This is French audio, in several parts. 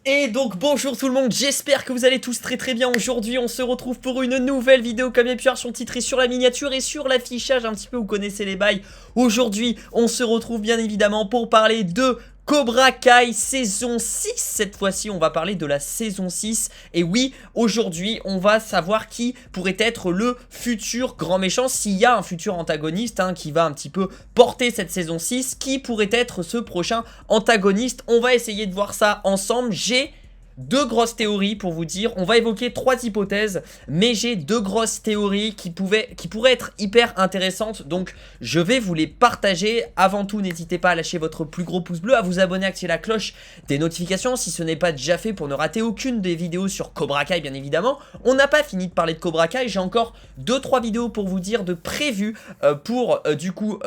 Et donc bonjour tout le monde, j'espère que vous allez tous très bien. Aujourd'hui on se retrouve pour une nouvelle vidéo. Comme il y a pu voir sur le titre et sur la miniature et sur l'affichage un petit peu, vous connaissez les bails. Aujourd'hui on se retrouve bien évidemment pour parler de Cobra Kai saison 6. Cette fois-ci on va parler de la saison 6. Et oui, aujourd'hui on va savoir qui pourrait être le futur grand méchant. S'il y a un futur antagoniste qui va un petit peu porter cette saison 6, qui pourrait être ce prochain antagoniste? On va essayer de voir ça ensemble. J'ai deux grosses théories pour vous dire. On va évoquer trois hypothèses, mais j'ai deux grosses théories qui pourraient être hyper intéressantes. Donc je vais vous les partager. Avant tout, n'hésitez pas à lâcher votre plus gros pouce bleu, à vous abonner, à activer la cloche des notifications si ce n'est pas déjà fait pour ne rater aucune des vidéos sur Cobra Kai, bien évidemment. On n'a pas fini de parler de Cobra Kai. J'ai encore 2-3 vidéos pour vous dire de prévues pour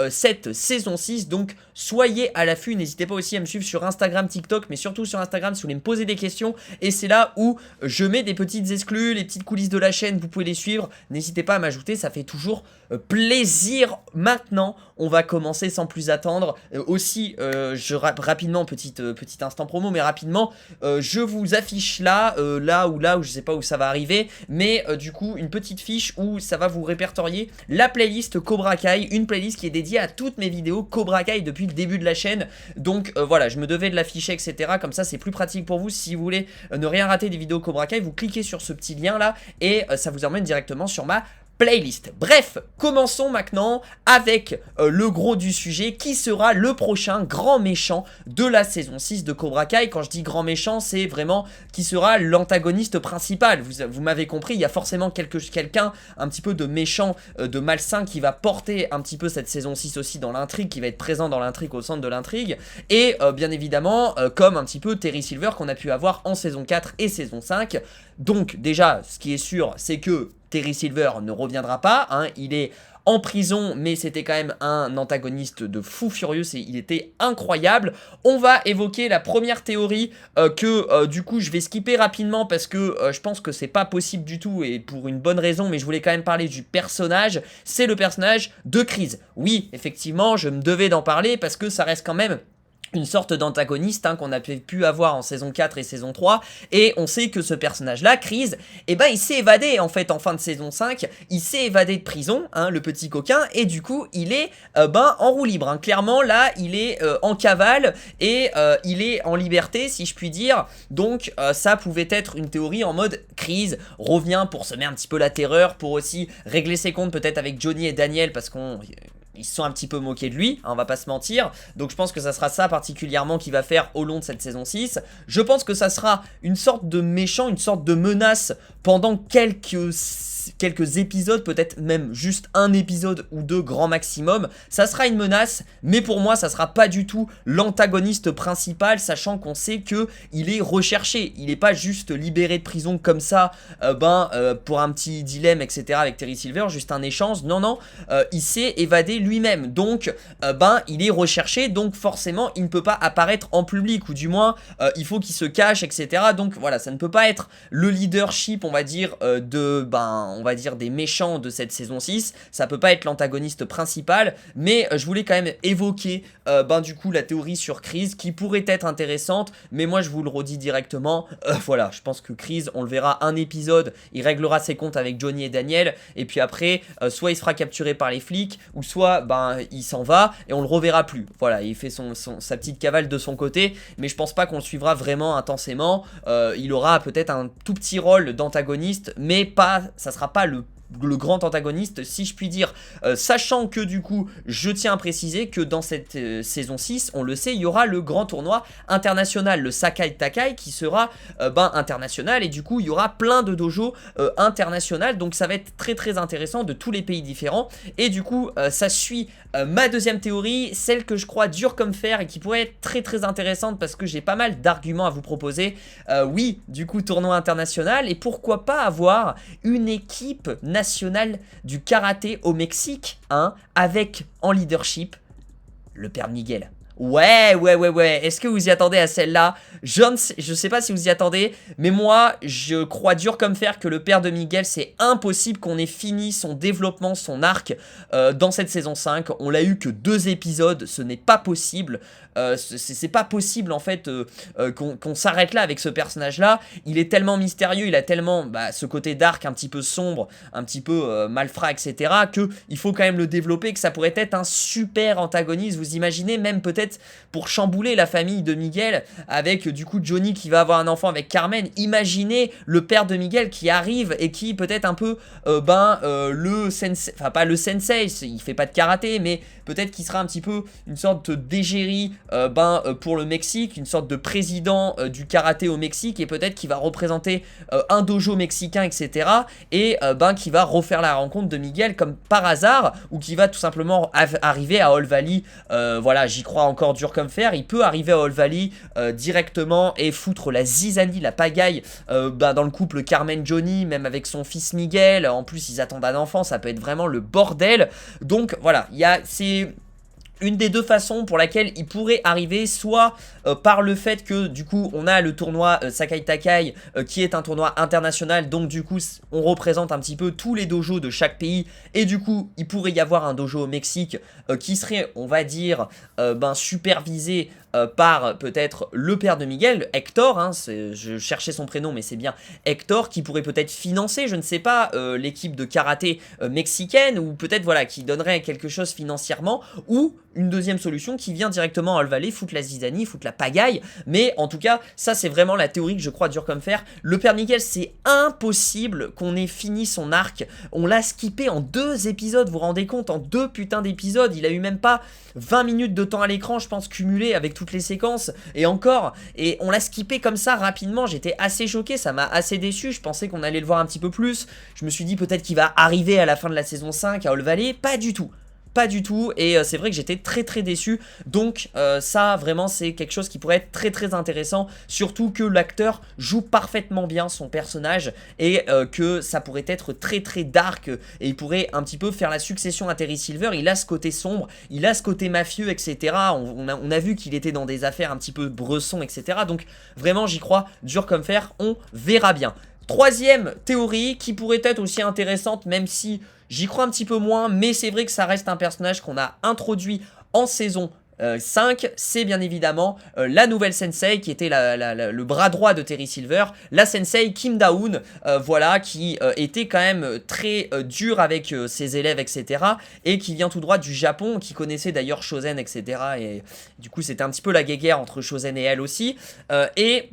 cette saison 6. Donc soyez à l'affût. N'hésitez pas aussi à me suivre sur Instagram, TikTok, mais surtout sur Instagram si vous voulez me poser des questions. Et c'est là où je mets des petites exclus, les petites coulisses de la chaîne, vous pouvez les suivre. N'hésitez pas à m'ajouter, ça fait toujours plaisir. Maintenant, on va commencer sans plus attendre. Rapidement, petit instant promo, mais rapidement, je vous affiche là où je sais pas où ça va arriver, mais du coup, une petite fiche où ça va vous répertorier la playlist Cobra Kai, une playlist qui est dédiée à toutes mes vidéos Cobra Kai depuis le début de la chaîne. Donc voilà, je me devais de l'afficher, etc. Comme ça, c'est plus pratique pour vous. Si vous voulez ne rien rater des vidéos Cobra Kai, vous cliquez sur ce petit lien là et ça vous emmène directement sur ma playlist. Bref, commençons maintenant avec le gros du sujet. Qui sera le prochain grand méchant de la saison 6 de Cobra Kai? Quand je dis grand méchant, c'est vraiment qui sera l'antagoniste principal. Vous m'avez compris, il y a forcément quelqu'un un petit peu de méchant, de malsain qui va porter un petit peu cette saison 6 aussi dans l'intrigue, qui va être présent dans l'intrigue, au centre de l'intrigue. Et bien évidemment, comme un petit peu Terry Silver qu'on a pu avoir en saison 4 et saison 5. Donc déjà, ce qui est sûr, c'est que Terry Silver ne reviendra pas, il est en prison, mais c'était quand même un antagoniste de fou furieux, il était incroyable. On va évoquer la première théorie du coup je vais skipper rapidement parce que je pense que c'est pas possible du tout et pour une bonne raison, mais je voulais quand même parler du personnage. C'est le personnage de Kreese. Oui, effectivement, je me devais d'en parler parce que ça reste quand même une sorte d'antagoniste qu'on a pu avoir en saison 4 et saison 3, et on sait que ce personnage-là, Kreese, il s'est évadé en fait en fin de saison 5, il s'est évadé de prison, le petit coquin, et du coup il est en roue libre, clairement là il est en cavale, et il est en liberté si je puis dire, donc ça pouvait être une théorie en mode Kreese revient pour semer un petit peu la terreur, pour aussi régler ses comptes peut-être avec Johnny et Daniel, parce ils se sont un petit peu moqués de lui, on va pas se mentir. Donc je pense que ça sera ça particulièrement qu'il va faire au long de cette saison 6. Je pense que ça sera une sorte de méchant, une sorte de menace pendant quelques épisodes, peut-être même juste un épisode ou deux grand maximum. Ça sera une menace, mais pour moi ça sera pas du tout l'antagoniste principal, sachant qu'on sait que il est recherché. Il est pas juste libéré de prison comme ça, pour un petit dilemme, etc. avec Terry Silver, juste un échange. Non, il s'est évadé lui-même, donc il est recherché, donc forcément il ne peut pas apparaître en public, ou du moins il faut qu'il se cache, etc. Donc voilà, ça ne peut pas être le leadership, on va dire, des méchants de cette saison 6, ça peut pas être l'antagoniste principal, mais je voulais quand même évoquer du coup la théorie sur Kreese qui pourrait être intéressante, mais moi je vous le redis directement, voilà, je pense que Kreese, on le verra un épisode, il réglera ses comptes avec Johnny et Daniel, et puis après, soit il se fera capturer par les flics, ou soit il s'en va et on le reverra plus. Voilà, il fait sa petite cavale de son côté, mais je pense pas qu'on le suivra vraiment intensément. Il aura peut-être un tout petit rôle d'antagoniste, mais ça sera pas le grand antagoniste si je puis dire, sachant que du coup je tiens à préciser que dans cette saison 6, on le sait, il y aura le grand tournoi international, le Sakai Takai, qui sera international, et du coup il y aura plein de dojos international, donc ça va être très intéressant, de tous les pays différents. Et du coup ça suit ma deuxième théorie, celle que je crois dure comme fer et qui pourrait être très intéressante parce que j'ai pas mal d'arguments à vous proposer. Oui, du coup tournoi international, et pourquoi pas avoir une équipe nationale du karaté au Mexique, avec en leadership le père Miguel. Ouais. Est-ce que vous y attendez à celle-là? Je sais pas si vous y attendez, mais moi, je crois dur comme fer que le père de Miguel, c'est impossible qu'on ait fini son développement, son arc dans cette saison 5. On l'a eu que 2 épisodes, ce n'est pas possible. C'est pas possible en fait qu'on s'arrête là avec ce personnage-là. Il est tellement mystérieux, il a tellement ce côté dark un petit peu sombre, un petit peu malfrat, etc. que il faut quand même le développer, que ça pourrait être un super antagoniste. Vous imaginez même peut-être pour chambouler la famille de Miguel avec du coup Johnny qui va avoir un enfant avec Carmen. Imaginez le père de Miguel qui arrive et qui peut-être un peu le sensei, enfin pas le sensei, il fait pas de karaté, mais peut-être qu'il sera un petit peu une sorte d'égérie pour le Mexique, une sorte de président du karaté au Mexique, et peut-être qu'il va représenter un dojo mexicain, etc. Et qui va refaire la rencontre de Miguel comme par hasard, ou qui va tout simplement arriver à All Valley. Voilà, j'y crois encore dur comme fer. Il peut arriver à All Valley directement et foutre la zizanie, la pagaille dans le couple Carmen-Johnny, même avec son fils Miguel. En plus, ils attendent un enfant, ça peut être vraiment le bordel. Donc voilà, c'est une des 2 façons pour laquelle il pourrait arriver, soit par le fait que du coup on a le tournoi Sakai Takai qui est un tournoi international, donc du coup on représente un petit peu tous les dojos de chaque pays, et du coup il pourrait y avoir un dojo au Mexique qui serait, on va dire, supervisé par peut-être le père de Miguel, Hector, hein, je cherchais son prénom mais c'est bien Hector, qui pourrait peut-être financer, je ne sais pas, l'équipe de karaté mexicaine, ou peut-être voilà, qui donnerait quelque chose financièrement, ou une deuxième solution qui vient directement à All Valley, foutre la zizanie, foutre la pagaille. Mais en tout cas, ça c'est vraiment la théorie que je crois dur comme fer. Le père Miguel, c'est impossible qu'on ait fini son arc. On l'a skippé en 2 épisodes, vous vous rendez compte, en 2 putains d'épisodes. Il a eu même pas 20 minutes de temps à l'écran, je pense, cumulé avec toutes les séquences, et encore, et on l'a skippé comme ça rapidement. J'étais assez choqué, ça m'a assez déçu. Je pensais qu'on allait le voir un petit peu plus. Je me suis dit peut-être qu'il va arriver à la fin de la saison 5 à All Valley. Pas du tout. Pas du tout, et c'est vrai que j'étais très déçu. Donc ça vraiment c'est quelque chose qui pourrait être très intéressant, surtout que l'acteur joue parfaitement bien son personnage, et que ça pourrait être très dark, et il pourrait un petit peu faire la succession à Terry Silver. Il a ce côté sombre, il a ce côté mafieux, etc. On a vu qu'il était dans des affaires un petit peu bresson, etc. Donc vraiment j'y crois dur comme fer, on verra bien. 3e théorie qui pourrait être aussi intéressante, même si j'y crois un petit peu moins, mais c'est vrai que ça reste un personnage qu'on a introduit en saison 5, c'est bien évidemment la nouvelle sensei qui était le bras droit de Terry Silver, la sensei Kim Da-hoon, voilà, qui était quand même très dure avec ses élèves, etc. et qui vient tout droit du Japon, qui connaissait d'ailleurs Shosen, etc. et du coup c'était un petit peu la guéguerre entre Shosen et elle aussi, et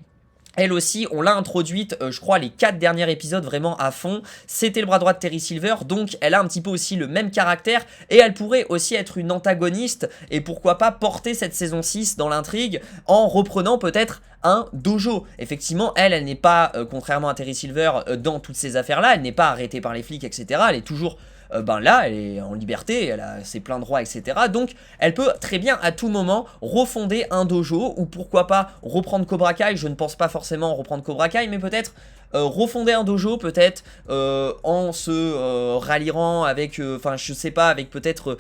elle aussi, on l'a introduite, je crois, les 4 derniers épisodes vraiment à fond. C'était le bras droit de Terry Silver, donc elle a un petit peu aussi le même caractère, et elle pourrait aussi être une antagoniste, et pourquoi pas porter cette saison 6 dans l'intrigue en reprenant peut-être un dojo. Effectivement, elle n'est pas, contrairement à Terry Silver, dans toutes ces affaires-là, elle n'est pas arrêtée par les flics, etc. Elle est toujours là, elle est en liberté, elle a ses pleins droits, etc. Donc, elle peut très bien à tout moment refonder un dojo, ou pourquoi pas reprendre Cobra Kai. Je ne pense pas forcément reprendre Cobra Kai, mais peut-être refonder un dojo, peut-être en se ralliant avec, enfin je sais pas, avec peut-être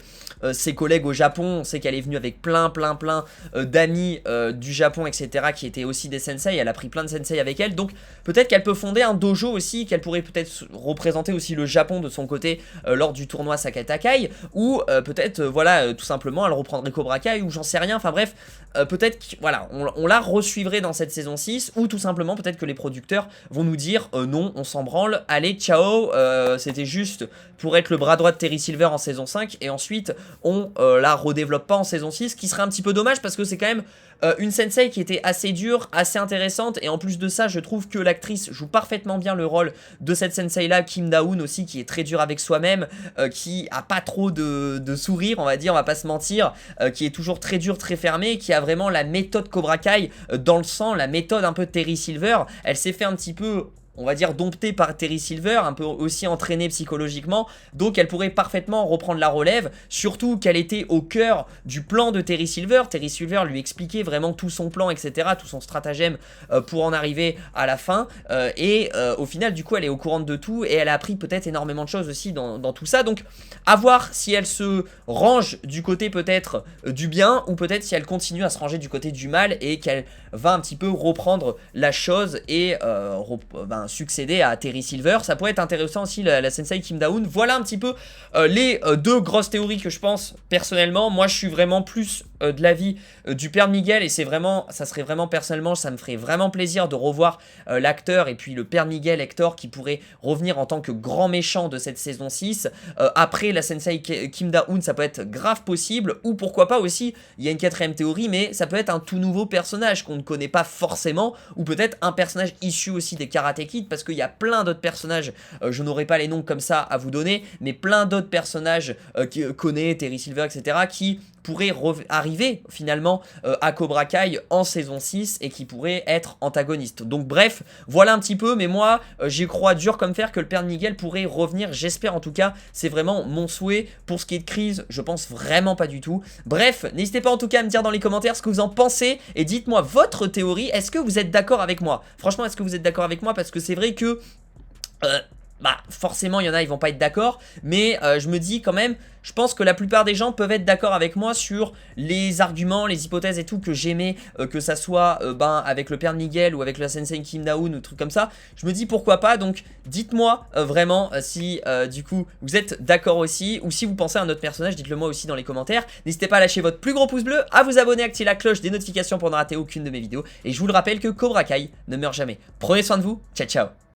ses collègues au Japon. On sait qu'elle est venue avec plein d'amis du Japon, etc. qui étaient aussi des sensei. Elle a pris plein de sensei avec elle, donc peut-être qu'elle peut fonder un dojo aussi, qu'elle pourrait peut-être représenter aussi le Japon de son côté lors du tournoi Sakai Takai, ou peut-être voilà, tout simplement elle reprendrait Cobra Kai, ou j'en sais rien. Enfin bref, peut-être voilà, on la resuivrait dans cette saison 6, ou tout simplement peut-être que les producteurs vont nous dire non, on s'en branle, allez ciao, c'était juste pour être le bras droit de Terry Silver en saison 5, et ensuite on la redéveloppe pas en saison 6, ce qui serait un petit peu dommage, parce que c'est quand même une sensei qui était assez dure, assez intéressante, et en plus de ça je trouve que l'actrice joue parfaitement bien le rôle de cette sensei là, Kim Da-hoon aussi, qui est très dure avec soi-même, qui a pas trop de sourire, on va dire, on va pas se mentir, qui est toujours très dure, très fermée, qui a vraiment la méthode Cobra Kai dans le sang, la méthode un peu Terry Silver. Elle s'est fait un petit peu on va dire domptée par Terry Silver, un peu aussi entraînée psychologiquement, donc elle pourrait parfaitement reprendre la relève, surtout qu'elle était au cœur du plan de Terry Silver. Terry Silver lui expliquait vraiment tout son plan, etc., tout son stratagème pour en arriver à la fin, au final du coup elle est au courant de tout et elle a appris peut-être énormément de choses aussi dans tout ça, donc à voir si elle se range du côté peut-être du bien ou peut-être si elle continue à se ranger du côté du mal et qu'elle va un petit peu reprendre la chose et succéder à Terry Silver. Ça pourrait être intéressant aussi la Sensei Kim Da-hoon. Voilà un petit peu les deux grosses théories que je pense personnellement. Moi je suis vraiment plus de l'avis du père Miguel et c'est vraiment, ça serait vraiment personnellement, ça me ferait vraiment plaisir de revoir l'acteur et puis le père Miguel Hector qui pourrait revenir en tant que grand méchant de cette saison 6. Après la Sensei Kim Da-hoon, ça peut être grave possible, ou pourquoi pas aussi, il y a une quatrième théorie, mais ça peut être un tout nouveau personnage qu'on ne connaît pas forcément, ou peut-être un personnage issu aussi des Karate Kid, parce qu'il y a plein d'autres personnages, je n'aurai pas les noms comme ça à vous donner, mais plein d'autres personnages qui connaissent, Terry Silver, etc., qui pourraient arriver finalement à Cobra Kai en saison 6 et qui pourraient être antagonistes. Donc bref, voilà un petit peu, mais moi j'y crois dur comme fer que le père de Miguel pourrait revenir, j'espère en tout cas, c'est vraiment mon souhait. Pour ce qui est de Crise, je pense vraiment pas du tout. Bref, n'hésitez pas en tout cas à me dire dans les commentaires ce que vous en pensez et dites-moi votre théorie, est-ce que vous êtes d'accord avec moi? Franchement, est-ce que vous êtes d'accord avec moi? Parce que c'est vrai que forcément il y en a, ils vont pas être d'accord, mais je me dis quand même, je pense que la plupart des gens peuvent être d'accord avec moi sur les arguments, les hypothèses et tout que j'aimais, que ça soit avec le père de Miguel ou avec la Sensei Kim Da-hoon ou trucs comme ça. Je me dis pourquoi pas, donc dites-moi vraiment si du coup vous êtes d'accord aussi, ou si vous pensez à un autre personnage, dites-le moi aussi dans les commentaires. N'hésitez pas à lâcher votre plus gros pouce bleu, à vous abonner, activer la cloche des notifications pour ne rater aucune de mes vidéos, et je vous le rappelle que Cobra Kai ne meurt jamais. Prenez soin de vous, ciao ciao.